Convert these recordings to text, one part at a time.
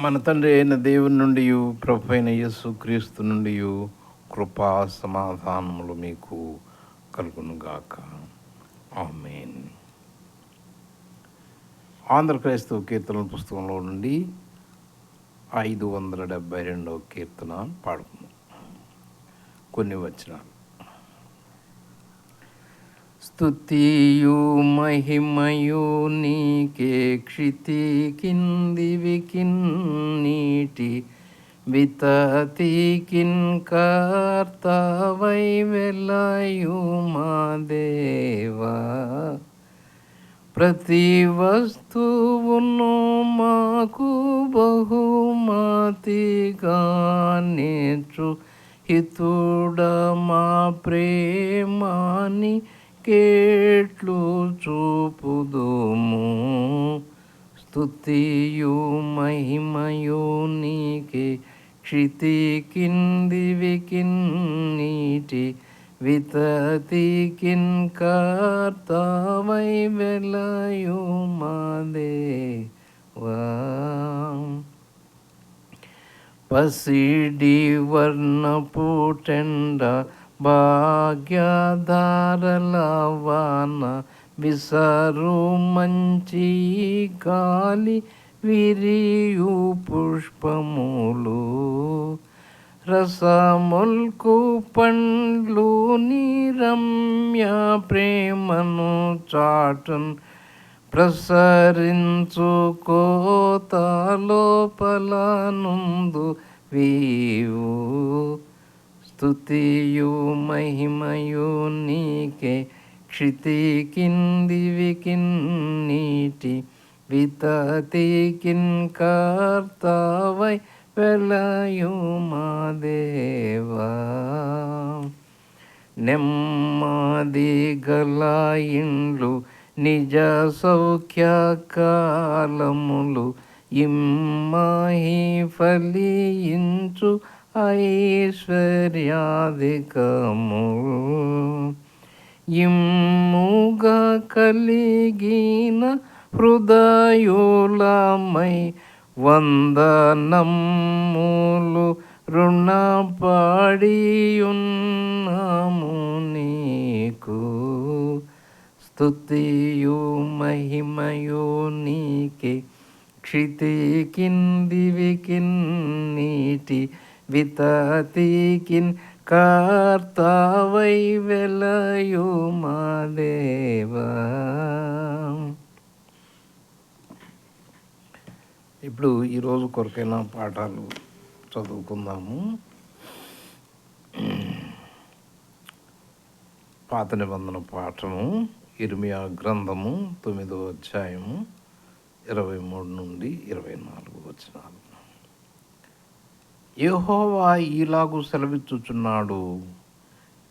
మన తండ్రి అయిన దేవుని నుండి ప్రభు అయిన యేసు క్రీస్తు నుండి కృపా సమాధానములు మీకు కలుగునుగాక. ఆమేన్. ఆంధ్ర క్రైస్తవ కీర్తనల పుస్తకంలో నుండి 572వ కీర్తన పాడుకుందాం. కొన్ని వచనాలు. స్తుతియు మహిమయు నీకే క్షితి కిందివి కిన్నీటి వితతికిన్ కర్తవై వెలయు మా దేవా. ప్రతి వస్తువును మాకు బహుమతిగా నేర్చు హితుడ మా ప్రేమాని కేట్లు చూపుదుము. స్తుతియు మహిమయు నీకే క్షితి కిందివి కిన్నీటి వితతికిన్ కర్తవై వెలయు మా దేవా. పసిడి వర్ణపు టెండ భాగ్యధారల వాన విసరు మంచి గాలి విరియు పుష్పములు రసముల్కు పండ్లు నిరమ్య ప్రేమను చాటున్ ప్రసరించు కోత లోపల నుందు వీవు. స్తుతియు మహిమయు నీకే క్షితి కిందివి కిన్నీటి వితతికిన్ కర్తవై వెలయు మా దేవా. నెమ్మది గల ఇండ్లు నిజ సౌఖ్య కాలములు ఇమ్మహి ఫలించు ఐశ్వర్యాధికము ఇమ్ముగా కలిగిన హృదయులమై వందనములు రుణపడియున్నాము నీకు. స్తుతియు మహిమయు నీకే క్షితి కిందివి కిన్నీటి వితతికిన్ కర్తవై వెలయు మా దేవా. ఇప్పుడు ఈరోజు కొరకైన పాఠాలు చదువుకుందాము. పాత నిబంధన పాఠము ఇర్మియా గ్రంథము 9వ అధ్యాయము 23 నుండి 24 వచనాలు. యెహోవా ఈలాగు సెలవిచ్చుచున్నాడు,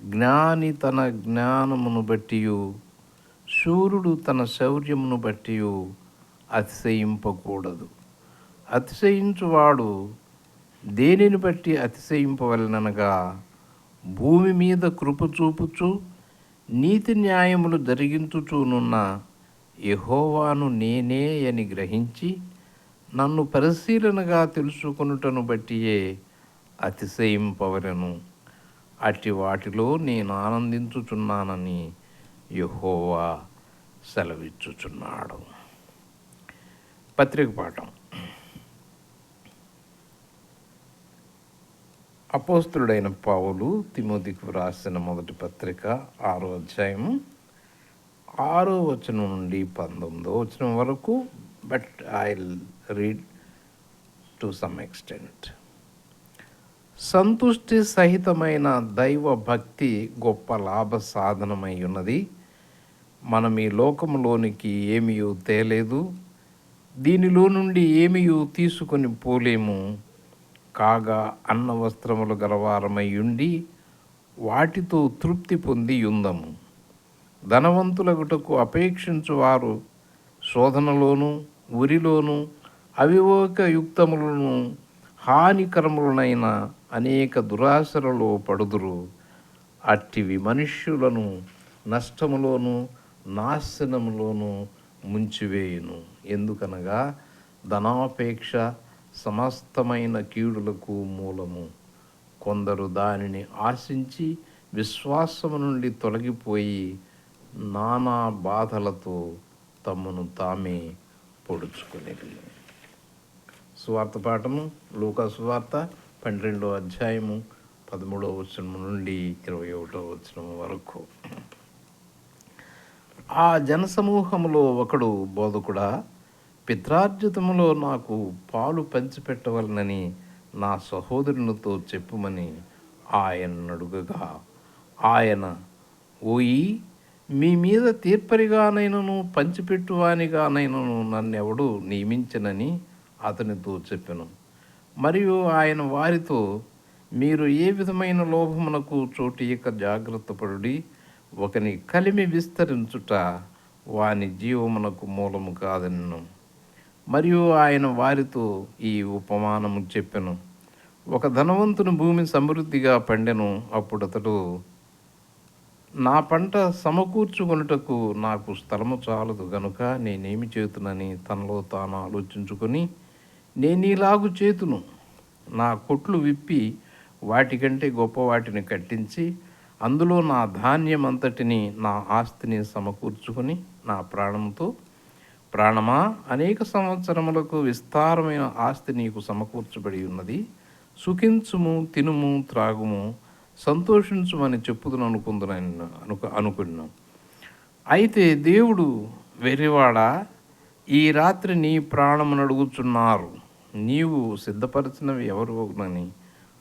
జ్ఞాని తన జ్ఞానమును బట్టియు శూరుడు తన శౌర్యమును బట్టియు అతిశయింపకూడదు. అతిశయించువాడు దేనిని బట్టి అతిశయింపవలెననగా, భూమి మీద కృప చూపుచు నీతి న్యాయములు జరిగించుచునున్న యెహోవాను నేనే అని గ్రహించి నన్ను పరిశీలనగా తెలుసుకొనుటను బట్టియే అతిశయింపవలెను. అట్టి వాటిలో నేను ఆనందించుచున్నానని యెహోవా సెలవిచ్చుచున్నాడు. పత్రిక పాఠం. అపోస్తులుడైన పౌలు తిమోతికి వ్రాసిన మొదటి పత్రిక 6వ అధ్యాయము 6వ వచనం నుండి 19వ వచనం వరకు. But I read to some extent. సంతుష్టి సహితమైన దైవ భక్తి గొప్ప లాభ సాధనమై ఉన్నది. మనం ఈ లోకములోనికి ఏమీయూ తేలేదు, దీనిలో నుండి ఏమీయూ తీసుకొని పోలేము. కాగా అన్న వస్త్రములు గలవారమై ఉండి వాటితో తృప్తి పొంది యుందము. ధనవంతులగుటకు అపేక్షించువారు శోధనలోను ఉరిలోను అవివేకయుక్తములను హానికరములనైన అనేక దురాశలలో పడుదురు. అట్టివి మనుష్యులను నష్టములోను నాశనములోను ముంచివేయును. ఎందుకనగా ధనాపేక్ష సమస్తమైన కీడులకు మూలము. కొందరు దానిని ఆశించి విశ్వాసము నుండి తొలగిపోయి నానా బాధలతో తమను తామే పొడుచుకునేది. సువార్త పాఠము లూకా సువార్త 12వ అధ్యాయము 13వ వచనం నుండి 21వ వచనం వరకు. ఆ జనసమూహములో ఒకడు, బోధకుడా, పిత్రార్జితములో నాకు పాలు పంచిపెట్టవలనని నా సహోదరునితో చెప్పుమని ఆయన అడుగగా, ఆయన, ఓయి, మీ మీద తీర్పరిగానైనను పంచిపెట్టువానిగానైనను నన్నెవడు నియమించనని అతనితో చెప్పెను. మరియు ఆయన వారితో, మీరు ఏ విధమైన లోభమునకు చోటియక జాగ్రత్త పడుడి. ఒకని కలిమి విస్తరించుట వాని జీవమునకు మూలము కాదనెను. మరియు ఆయన వారితో ఈ ఉపమానము చెప్పెను. ఒక ధనవంతుని భూమి సమృద్ధిగా పండెను. అప్పుడు అతడు, నా పంట సమకూర్చుకొనుటకు నాకు స్థలము చాలదు గనుక నేనేమి చేతునని తనలో తాను ఆలోచించుకొని, నేనీలాగు చేతును, నా కొట్లు విప్పి వాటికంటే గొప్ప వాటిని కట్టించి అందులో నా ధాన్యమంతటిని, నా ఆస్తిని సమకూర్చుకొని నా ప్రాణంతో, ప్రాణమా, అనేక సంవత్సరములకు విస్తారమైన ఆస్తి నీకు సమకూర్చబడి ఉన్నది, సుఖించుము, తినుము, త్రాగుము, సంతోషించుమని చెప్పుదును అనుకున్నాం. అయితే దేవుడు, వెర్రివాడా, ఈ రాత్రి నీ ప్రాణమును అడుగుచున్నారు, నీవు సిద్ధపరిచినవి ఎవరునని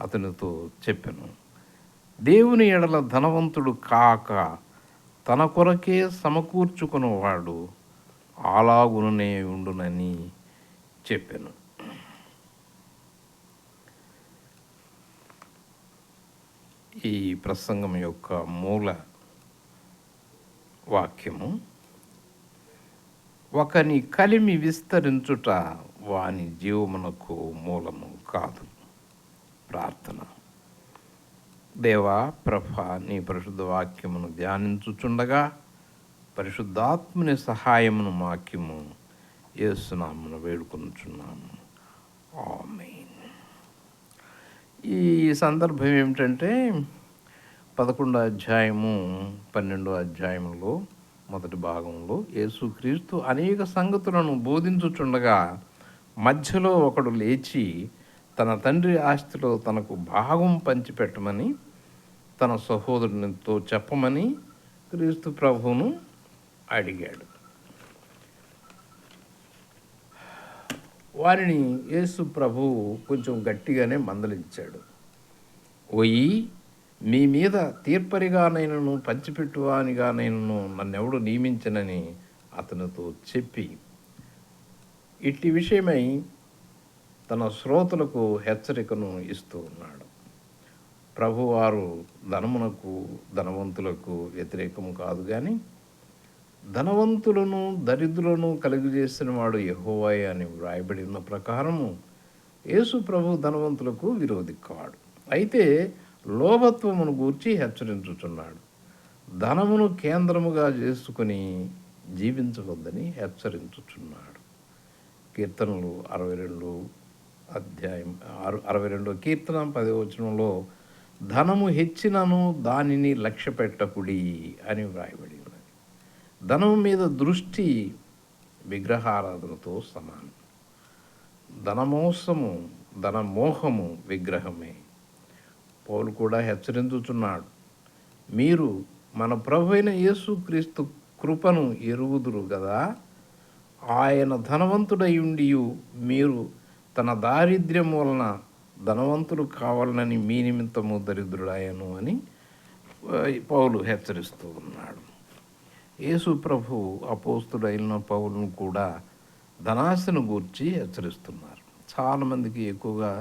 అతనితో చెప్పెను. దేవుని ఎడల ధనవంతుడు కాక తన కొరకే సమకూర్చుకున్నవాడు అలాగుననే ఉండునని చెప్పెను. ఈ ప్రసంగం యొక్క మూల వాక్యము, ఒకని కలిమి విస్తరించుట వాని జీవమునకు మూలము కాదు. ప్రార్థన. దేవా, ప్రభా, నీ పరిశుద్ధ వాక్యమును ధ్యానించుచుండగా పరిశుద్ధాత్మని సహాయమును మాక్యము యేసునామమున వేడుకొనుచున్నాము. ఆమేన్. ఈ సందర్భం ఏమిటంటే 11వ అధ్యాయము 12వ అధ్యాయంలో మొదటి భాగంలో యేసుక్రీస్తు అనేక సంగతులను బోధించుచుండగా మధ్యలో ఒకడు లేచి తన తండ్రి ఆస్తిలో తనకు భాగం పంచిపెట్టమని తన సహోదరునితో చెప్పమని క్రీస్తు ప్రభువును అడిగాడు. వారిని యేసు ప్రభువు కొంచెం గట్టిగానే మందలించాడు. ఓయి, మీ మీద తీర్పరిగానైనను పంచిపెట్టువానిగానైనను నన్నెవడు నియమించనని అతనితో చెప్పి ఇట్టి విషయమై తన శ్రోతలకు హెచ్చరికను ఇస్తూ ఉన్నాడు. ప్రభువారు ధనమునకు, ధనవంతులకు వ్యతిరేకము కాదు, కానీ ధనవంతులను దరిద్రులను కలుగజేసిన వాడు యెహోవాయే అని వ్రాయబడి ఉన్న ప్రకారము యేసు ప్రభు ధనవంతులకు విరోధి కాడు. అయితే లోభత్వమును గూర్చి హెచ్చరించుచున్నాడు. ధనమును కేంద్రముగా చేసుకుని జీవించవద్దని హెచ్చరించుచున్నాడు. కీర్తనలు 62వ కీర్తన 10వ వచనంలో, ధనము హెచ్చినను దానిని లక్ష్య పెట్టకుడి అని వ్రాయబడి ఉన్నది. ధనము మీద దృష్టి విగ్రహారాధనతో సమానం. ధనమోహము విగ్రహమే. పౌలు కూడా హెచ్చరించుచున్నాడు, మీరు మన ప్రభువైన యేసుక్రీస్తు కృపను ఎరుగుదురు కదా, ఆయన ధనవంతుడై ఉండియు మీరు తన దారిద్ర్యం వలన ధనవంతుడు కావాలని మీ నిమిత్తము దరిద్రుడాయను అని పౌలు హెచ్చరిస్తూ ఉన్నాడు. యేసు ప్రభు అపోస్తుడైన పౌలును కూడా ధనాశను గూర్చి హెచ్చరిస్తున్నారు. చాలామందికి ఎక్కువగా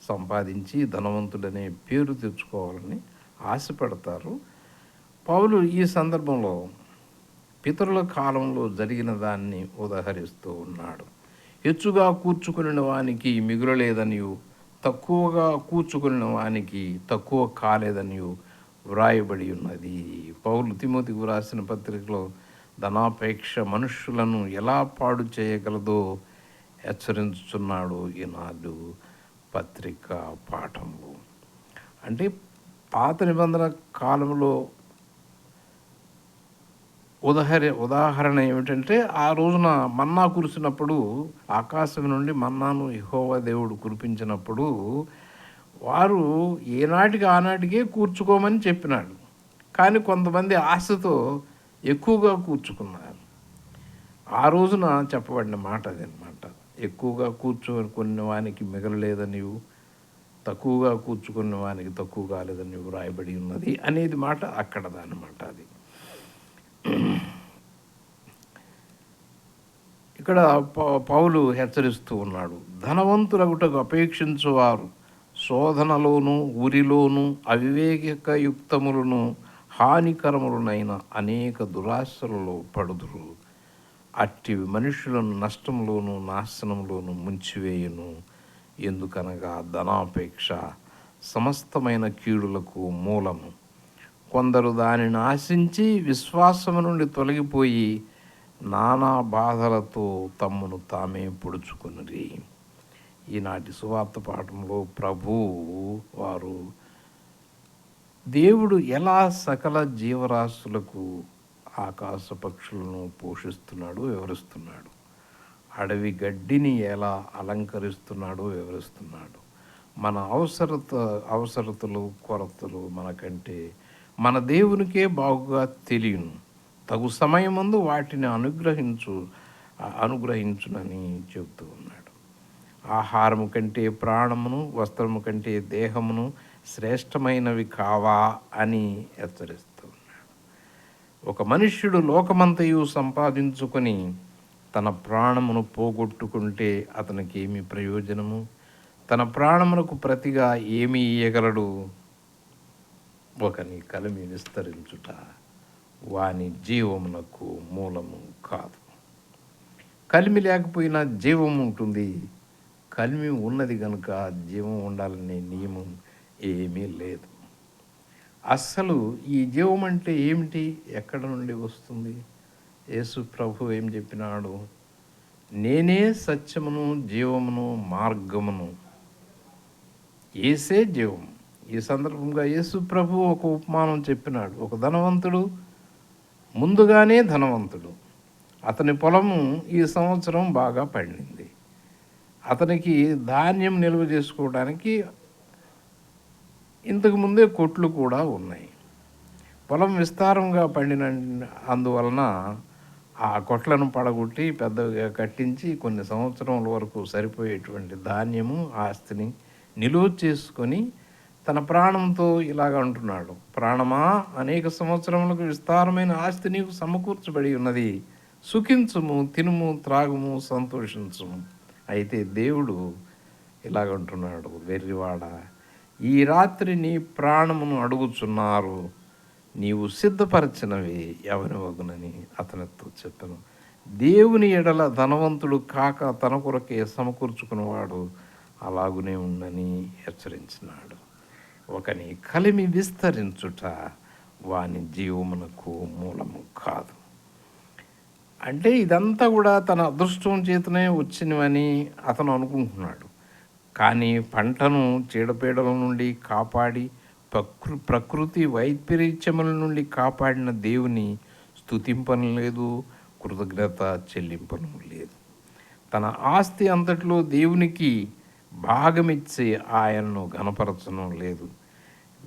సంపాదించి ధనవంతుడనే పేరు తెచ్చుకోవాలని ఆశపడతారు. పౌలు ఈ సందర్భంలో పితరుల కాలంలో జరిగిన దాన్ని ఉదహరిస్తూ ఉన్నాడు. హెచ్చుగా కూర్చుకుని వానికి మిగులలేదనియు, తక్కువగా కూర్చుకుని వానికి తక్కువ కాలేదనియు వ్రాయబడి ఉన్నది. పౌలు తిమోతికి వ్రాసిన పత్రికలో ధనాపేక్ష మనుష్యులను ఎలా పాడు చేయగలదో హెచ్చరించుచున్నాడు ఈనాడు పత్రిక పాఠంలో. అంటే పాత నిబంధన కాలంలో ఉదాహరణ ఏమిటంటే, ఆ రోజున మన్నా కురిసినప్పుడు, ఆకాశం నుండి మన్నాను యెహోవా దేవుడు కురిపించినప్పుడు వారు ఏనాటికి ఆనాటికే కూర్చుకోమని చెప్పినాడు. కానీ కొంతమంది ఆశతో ఎక్కువగా కూర్చుకున్నారు. ఆ రోజున చెప్పబడిన మాట అదనమాట. ఎక్కువగా కూర్చుకున్న వానికి మిగలలేదనివు, తక్కువగా కూర్చుకున్న వానికి తక్కువ కాలేదని వ్రాయబడి ఉన్నది అనేది మాట అక్కడదన్నమాట. అది ఇక్కడ పౌలు హెచ్చరిస్తూ ఉన్నాడు. ధనవంతులగుటకు అపేక్షించువారు శోధనలోను ఉరిలోను అవివేకయుక్తములను హానికరములనైన అనేక దురాశలలో పడుదురు. అట్టి మనుషులను నష్టంలోను నాశనంలోను ముంచివేయును. ఎందుకనగా ధనాపేక్ష సమస్తమైన కీడులకు మూలము. కొందరు దానిని ఆశించి విశ్వాసము నుండి తొలగిపోయి నానా బాధలతో తమ్మును తామే పొడుచుకునిరి. ఈనాటి సువార్త పాఠంలో ప్రభువు వారు దేవుడు ఎలా సకల జీవరాశులకు ఆకాశ పక్షులను పోషిస్తున్నాడో వివరిస్తున్నాడు. అడవి గడ్డిని ఎలా అలంకరిస్తున్నాడో వివరిస్తున్నాడు. మన అవసరతలు కొరతలు మనకంటే మన దేవునికే బాగుగా తెలియను. తగు సమయమందు వాటిని అనుగ్రహించునని చెబుతూ ఉన్నాడు. ఆహారము కంటే ప్రాణమును, వస్త్రము కంటే దేహమును శ్రేష్టమైనవి కావా అని హెచ్చరిస్తూ ఉన్నాడు. ఒక మనుష్యుడు లోకమంతయు సంపాదించుకొని తన ప్రాణమును పోగొట్టుకుంటే అతనికి ఏమి ప్రయోజనము? తన ప్రాణమునకు ప్రతిగా ఏమి ఇయ్యగలడు? ఒకని కలిమి విస్తరించుట వాని జీవమునకు మూలము కాదు. కలిమి లేకపోయినా జీవం ఉంటుంది. కలిమి ఉన్నది కనుక జీవం ఉండాలనే నియమం ఏమీ లేదు. అస్సలు ఈ జీవం అంటే ఏమిటి? ఎక్కడ నుండి వస్తుంది? యేసు ప్రభు ఏం చెప్పినాడు? నేనే సత్యమును జీవమును మార్గమును. యేసే జీవం. ఈ సందర్భంగా యేసు ప్రభు ఒక ఉపమానం చెప్పినాడు. ఒక ధనవంతుడు, ముందుగానే ధనవంతుడు, అతని పొలము ఈ సంవత్సరం బాగా పండింది. అతనికి ధాన్యం నిల్వ చేసుకోవడానికి ఇంతకుముందే కొట్లు కూడా ఉన్నాయి. పొలం విస్తారంగా పండిన అందువలన ఆ కొట్లను పడగొట్టి పెద్దగా కట్టించి కొన్ని సంవత్సరముల వరకు సరిపోయేటువంటి ధాన్యము ఆస్తిని నిలువ చేసుకొని తన ప్రాణంతో ఇలాగ అంటున్నాడు, ప్రాణమా, అనేక సంవత్సరములకు విస్తారమైన ఆస్తి నీకు సమకూర్చబడి ఉన్నది. సుఖించుము, తినుము, త్రాగుము, సంతోషించుము. అయితే దేవుడు ఇలాగంటున్నాడు, వెర్రివాడ, ఈ రాత్రి నీ ప్రాణమును అడుగుచున్నారు. నీవు సిద్ధపరచినవి ఎవరి వగునని అతనితో చెప్పాను. దేవుని ఎడల ధనవంతుడు కాక తన కొరకే సమకూర్చుకున్నవాడు అలాగునే ఉండని హెచ్చరించినాడు. ఒకని కలిమి విస్తరించుట వాని జీవమునకు మూలము కాదు. అంటే ఇదంతా కూడా తన అదృష్టం చేతనే వచ్చినవని అతను అనుకుంటున్నాడు. కానీ పంటను చీడపీడల నుండి కాపాడి ప్రకృతి వైపరీత్యముల నుండి కాపాడిన దేవుని స్తుతింపను లేదు, కృతజ్ఞత చెల్లింపను లేదు. తన ఆస్తి అంతట్లో దేవునికి భాగమిచ్చి ఆయనను ఘనపరచడం లేదు.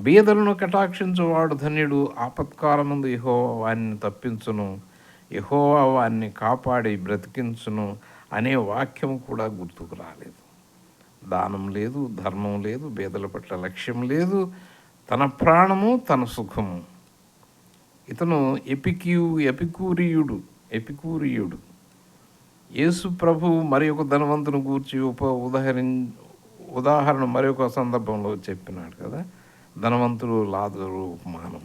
బీదలను కటాక్షించువాడు ధన్యుడు. ఆపత్కాలమందు యెహోవా వారిని తప్పించును, యెహోవా వారిని కాపాడి బ్రతికించును అనే వాక్యం కూడా గుర్తుకు రాలేదు. దానం లేదు, ధర్మం లేదు, బీదల పట్ల లక్ష్యం లేదు, తన ప్రాణము తన సుఖము. ఇతను ఎపికూరియుడు. యేసు ప్రభు మరి ఒక ధనవంతుని గూర్చి ఉదాహరణ మరి ఒక సందర్భంలో చెప్పినాడు కదా. ధనవంతుడు లాజరు ఉపమానం.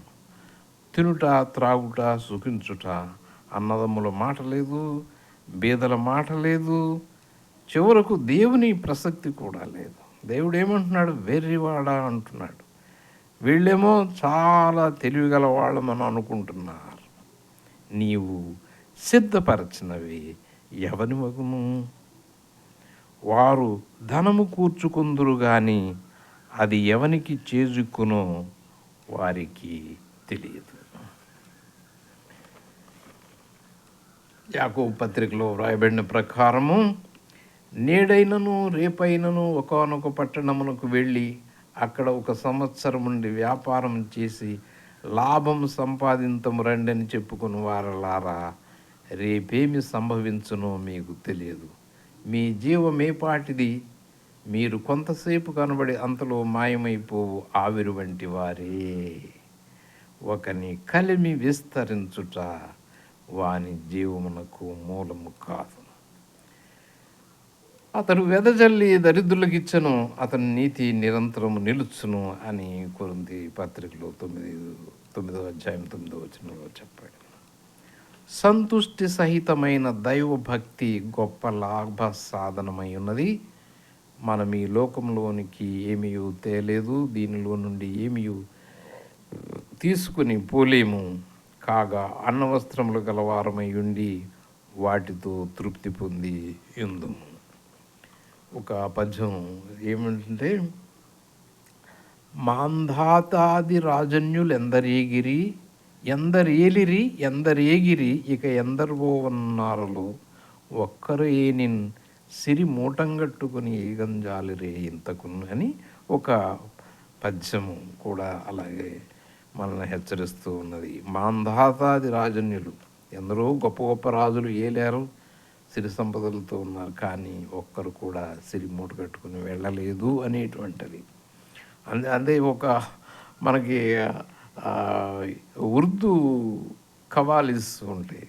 తినుట, త్రాగుట, సుఖించుట, అన్నదమ్ముల మాట లేదు, బీదల మాట లేదు, చివరకు దేవుని ప్రసక్తి కూడా లేదు. దేవుడు ఏమంటున్నాడు? వెర్రివాడా అంటున్నాడు. వీళ్ళేమో చాలా తెలివిగల వాళ్ళమని అనుకుంటున్నారు. నీవు సిద్ధపరచినవి ఎవని మగును? వారు ధనము కూర్చుకుందురు గాని అది ఎవనికి చేజుక్కునో వారికి తెలియదు. యాకోబు పత్రికలో వ్రాయబడిన ప్రకారము, నేడైనను రేపైనను ఒకానొక పట్టణమునకు వెళ్ళి అక్కడ 1 సంవత్సరం ఉండి వ్యాపారం చేసి లాభం సంపాదింతము రండని చెప్పుకుని వారలారా, రేపేమి సంభవించునో మీకు తెలియదు. మీ జీవమేపాటిది, మీరు కొంతసేపు కనబడి అంతలో మాయమైపోవు ఆవిరి వంటి వారే. ఒకని కలిమి విస్తరించుట వాని జీవమునకు మూలము కాదు. అతడు వెదజల్లి దరిద్రులకు ఇచ్చను, అతని నీతి నిరంతరము నిలుచును అని కొరింథీ పత్రికలో 9వ అధ్యాయం 9వ వచనంలో చెప్పాడు. సంతుష్టి సహితమైన దైవభక్తి గొప్ప లాభ సాధనమై ఉన్నది. మనం ఈ లోకంలోనికి ఏమీ తేలేదు, దీనిలో నుండి ఏమీ తీసుకుని పోలేము. కాగా అన్నవస్త్రములు గలవారమై ఉండి వాటితో తృప్తి పొంది ఉందుము. ఒక పద్యం ఏమిటంటే, మాంధాతాది రాజన్యులు ఎందరేగిరి ఇక ఎందరో ఉన్నారులు, ఒక్కరు ఏనిన్ సిరి మూటంగట్టుకుని ఏగంజాలిరే ఇంతకును అని ఒక పద్యము కూడా అలాగే మనల్ని హెచ్చరిస్తూ ఉన్నది. మాంధాతాది రాజన్యులు, ఎందరో గొప్ప గొప్ప రాజులు ఏలారు, సిరి సంపదలతో ఉన్నారు, కానీ ఒక్కరు కూడా సిరి మూట కట్టుకుని వెళ్ళలేదు అనేటువంటిది. అదే ఒక మనకి ఉర్దూ కవాలిస్ ఉంటాయి,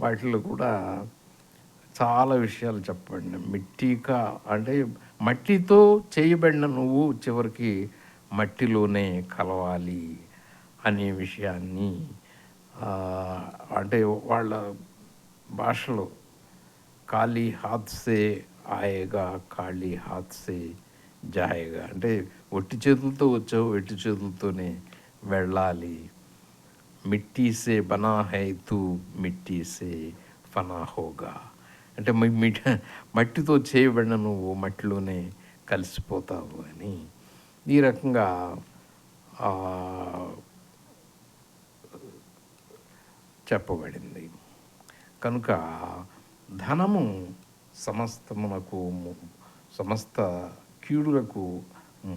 వాటిలో కూడా చాలా విషయాలు చెప్పండి. మిట్టికా అంటే మట్టితో చేయబడిన నువ్వు చివరికి మట్టిలోనే కలవాలి అనే విషయాన్ని అంటే వాళ్ళ భాషలో ఖాళీ హాత్ సే ఆయేగా ఖాళీ హాత్ సే జాయేగా అంటే ఒట్టి చేతులతో వచ్చావు, ఒట్టి చేతులతోనే వెళ్ళాలి. మిట్టీ సే బనా హై తూ మిట్టీ సే ఫనా హోగా అంటే మట్టితో చేయబడిన నువ్వు మట్టిలోనే కలిసిపోతావు అని ఈ రకంగా చెప్పబడింది. కనుక ధనము సమస్త కీడులకు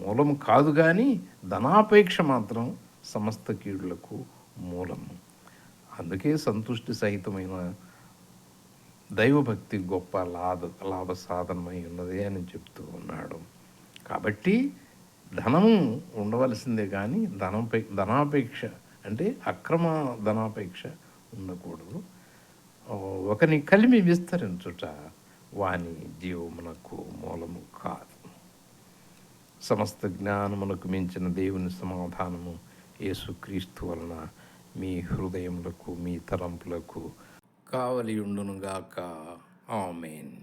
మూలము కాదు, కానీ ధనాపేక్ష మాత్రం సమస్త కీడులకు మూలము. అందుకే సంతుష్టి సహితమైన దైవభక్తి గొప్ప లాభ సాధనమై ఉన్నది అని చెప్తూ ఉన్నాడు. కాబట్టి ధనము ఉండవలసిందే, కానీ ధనాపేక్ష అంటే అక్రమ ధనాపేక్ష ఉండకూడదు. ఒకని కలిమి విస్తరించుట వాని జీవమునకు మూలము కాదు. సమస్త జ్ఞానమునకు మించిన దేవుని సమాధానము యేసుక్రీస్తు వలన మీ హృదయములకు మీ తలంపులకు కావలి ఉండునుగాక. ఆమేన్.